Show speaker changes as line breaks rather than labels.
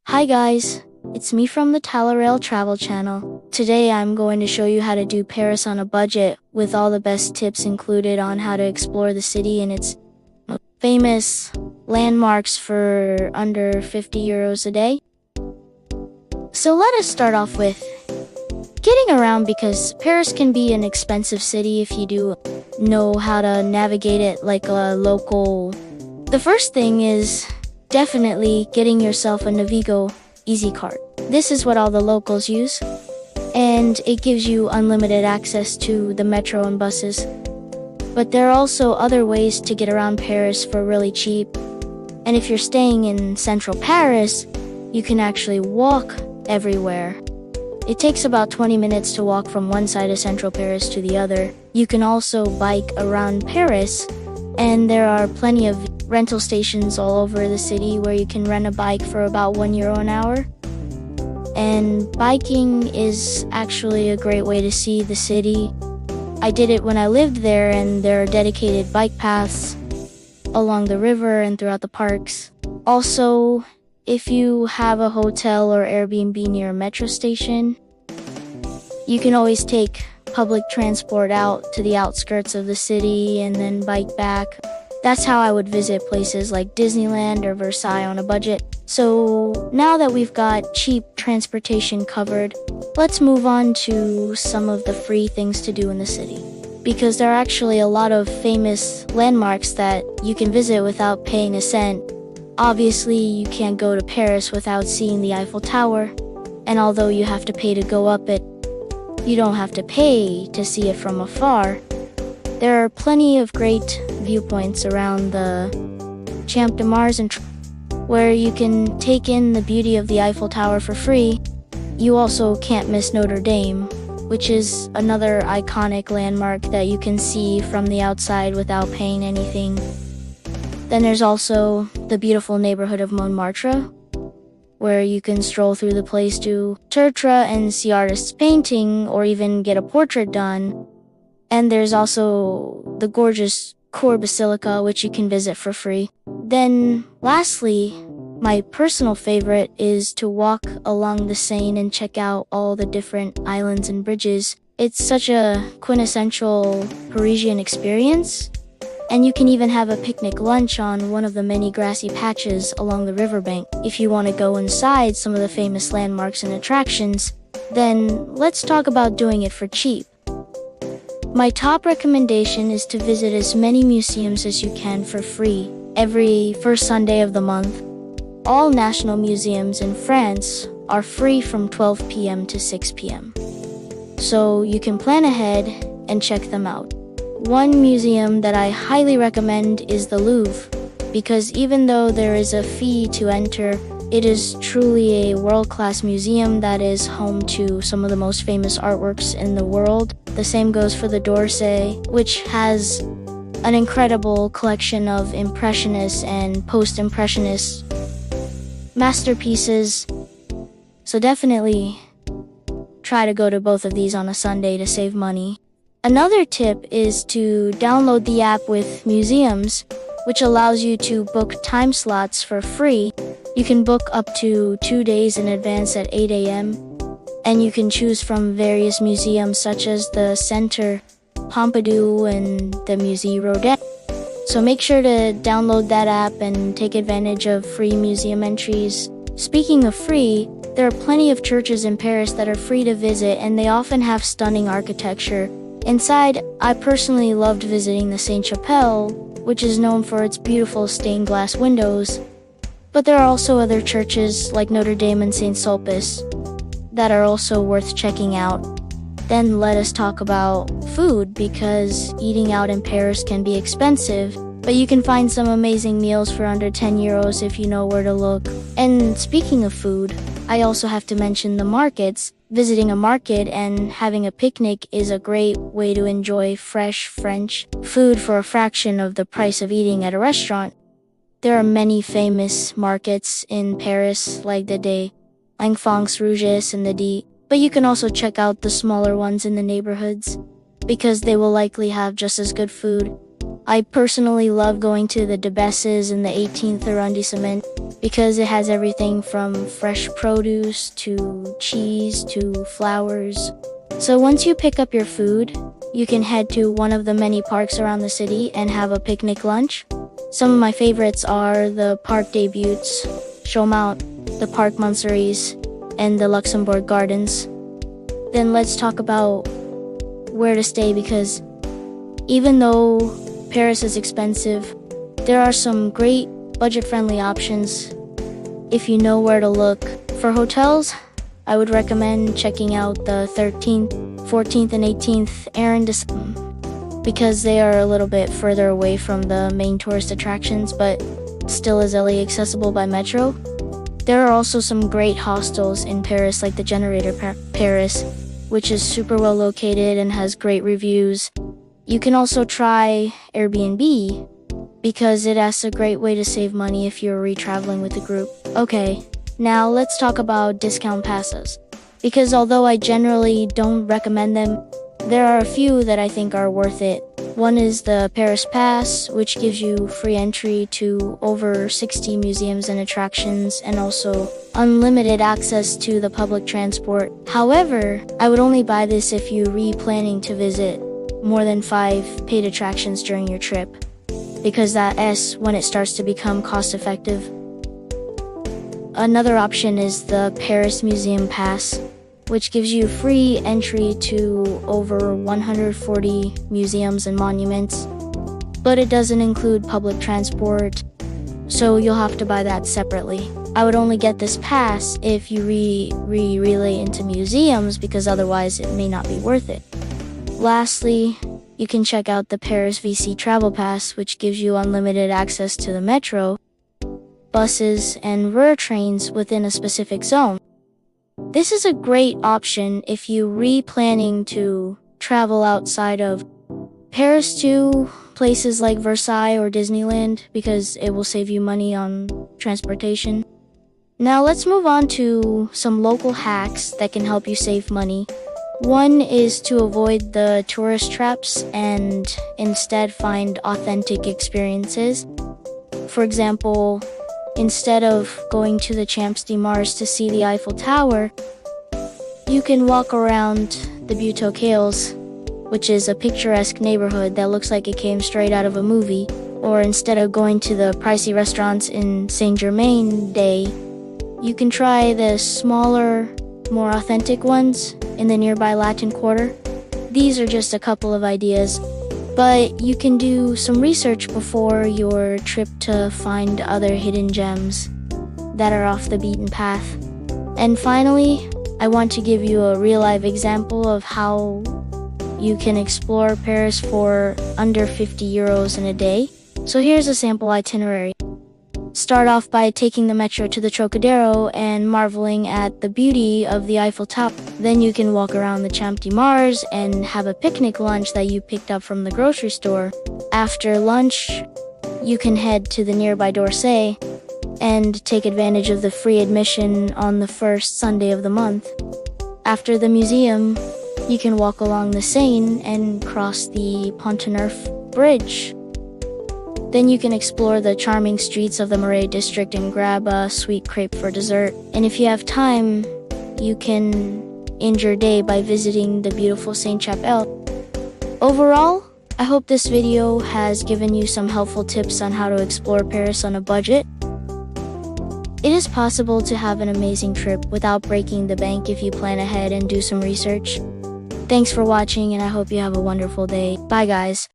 Hi guys, it's me from the Talarail Travel Channel. Today I'm going to show you how to do Paris on a budget with all the best tips included on how to explore the city and its famous landmarks for under 50 euros a day. So let us start off with getting around, because Paris can be an expensive city if you do know how to navigate it like a local. The first thing is definitely getting yourself a Navigo Easy Card. This is what all the locals use, and it gives you unlimited access to the metro and buses. But there are also other ways to get around Paris for really cheap. And if you're staying in central Paris, you can actually walk everywhere. It takes about 20 minutes to walk from one side of central Paris to the other. You can also bike around Paris, and there are plenty of rental stations all over the city where you can rent a bike for about €1 an hour. And biking is actually a great way to see the city. I did it when I lived there, and there are dedicated bike paths along the river and throughout the parks. Also, if you have a hotel or Airbnb near a metro station, you can always take public transport out to the outskirts of the city and then bike back. That's how I would visit places like Disneyland or Versailles on a budget. So now that we've got cheap transportation covered, let's move on to some of the free things to do in the city. Because there are actually a lot of famous landmarks that you can visit without paying a cent. Obviously, you can't go to Paris without seeing the Eiffel Tower, and although you have to pay to go up it, you don't have to pay to see it from afar. There are plenty of great viewpoints around the Champ de Mars and where you can take in the beauty of the Eiffel Tower for free. You also can't miss Notre Dame, which is another iconic landmark that you can see from the outside without paying anything. Then there's also the beautiful neighborhood of Montmartre, where you can stroll through the place to Notre and see artists painting or even get a portrait done. And there's also the gorgeous Cour Basilica, which you can visit for free. Then lastly, my personal favorite is to walk along the Seine and check out all the different islands and bridges. It's such a quintessential Parisian experience. And you can even have a picnic lunch on one of the many grassy patches along the riverbank. If you want to go inside some of the famous landmarks and attractions, then let's talk about doing it for cheap. My top recommendation is to visit as many museums as you can for free every first Sunday of the month. All national museums in France are free from 12 p.m. to 6 p.m. So you can plan ahead and check them out. One museum that I highly recommend is the Louvre, because even though there is a fee to enter, it is truly a world-class museum that is home to some of the most famous artworks in the world. The same goes for the d'Orsay, which has an incredible collection of Impressionist and Post-Impressionist masterpieces. So definitely try to go to both of these on a Sunday to save money. Another tip is to download the app with museums, which allows you to book time slots for free. You can book up to 2 days in advance at 8 a.m. and you can choose from various museums such as the Centre Pompidou and the Musée Rodin. So make sure to download that app and take advantage of free museum entries. Speaking of free, there are plenty of churches in Paris that are free to visit, and they often have stunning architecture. Inside, I personally loved visiting the Sainte-Chapelle, which is known for its beautiful stained glass windows. But there are also other churches like Notre Dame and Saint Sulpice that are also worth checking out. Then let us talk about food, because eating out in Paris can be expensive, but you can find some amazing meals for under 10 euros if you know where to look. And speaking of food, I also have to mention the markets. Visiting a market and having a picnic is a great way to enjoy fresh French food for a fraction of the price of eating at a restaurant. There are many famous markets in Paris, like the Des Enfants Rouges and the D, but you can also check out the smaller ones in the neighborhoods, because they will likely have just as good food. I personally love going to the Debesses in the 18th arrondissement because it has everything from fresh produce to cheese to flowers. So once you pick up your food, you can head to one of the many parks around the city and have a picnic lunch. Some of my favorites are the Parc des Buttes, Chaumont, the Parc Monceries, and the Luxembourg Gardens. Then let's talk about where to stay, because even though Paris is expensive, there are some great budget-friendly options if you know where to look. For hotels, I would recommend checking out the 13th, 14th, and 18th arrondissement because they are a little bit further away from the main tourist attractions, but still easily accessible by metro. There are also some great hostels in Paris, like the Generator Paris, which is super well located and has great reviews. You can also try Airbnb because it has a great way to save money if you're re-traveling with a group. Okay, now let's talk about discount passes, because although I generally don't recommend them, there are a few that I think are worth it. One is the Paris Pass, which gives you free entry to over 60 museums and attractions, and also unlimited access to the public transport. However, I would only buy this if you're planning to visit more than 5 paid attractions during your trip, because that's when it starts to become cost effective. Another option is the Paris Museum Pass, which gives you free entry to over 140 museums and monuments, but it doesn't include public transport, so you'll have to buy that separately. I would only get this pass if you relay into museums, because otherwise it may not be worth it. Lastly, you can check out the Paris VC Travel Pass, which gives you unlimited access to the metro, buses, and RER trains within a specific zone. This is a great option if you're planning to travel outside of Paris to places like Versailles or Disneyland, because it will save you money on transportation. Now let's move on to some local hacks that can help you save money. One is to avoid the tourist traps and instead find authentic experiences. For example, instead of going to the Champs de Mars to see the Eiffel Tower, you can walk around the Buttes, which is a picturesque neighborhood that looks like it came straight out of a movie. Or instead of going to the pricey restaurants in Saint-Germain-des, you can try the smaller, more authentic ones in the nearby Latin Quarter. These are just a couple of ideas, but you can do some research before your trip to find other hidden gems that are off the beaten path. And finally, I want to give you a real-life example of how you can explore Paris for under 50 euros in a day. So here's a sample itinerary. Start off by taking the metro to the Trocadero and marveling at the beauty of the Eiffel Tower. Then you can walk around the Champs de Mars and have a picnic lunch that you picked up from the grocery store. After lunch, you can head to the nearby d'Orsay and take advantage of the free admission on the first Sunday of the month. After the museum, you can walk along the Seine and cross the Pont-Neuf Bridge. Then you can explore the charming streets of the Marais district and grab a sweet crepe for dessert. And if you have time, you can end your day by visiting the beautiful Sainte-Chapelle. Overall, I hope this video has given you some helpful tips on how to explore Paris on a budget. It is possible to have an amazing trip without breaking the bank if you plan ahead and do some research. Thanks for watching, and I hope you have a wonderful day. Bye guys.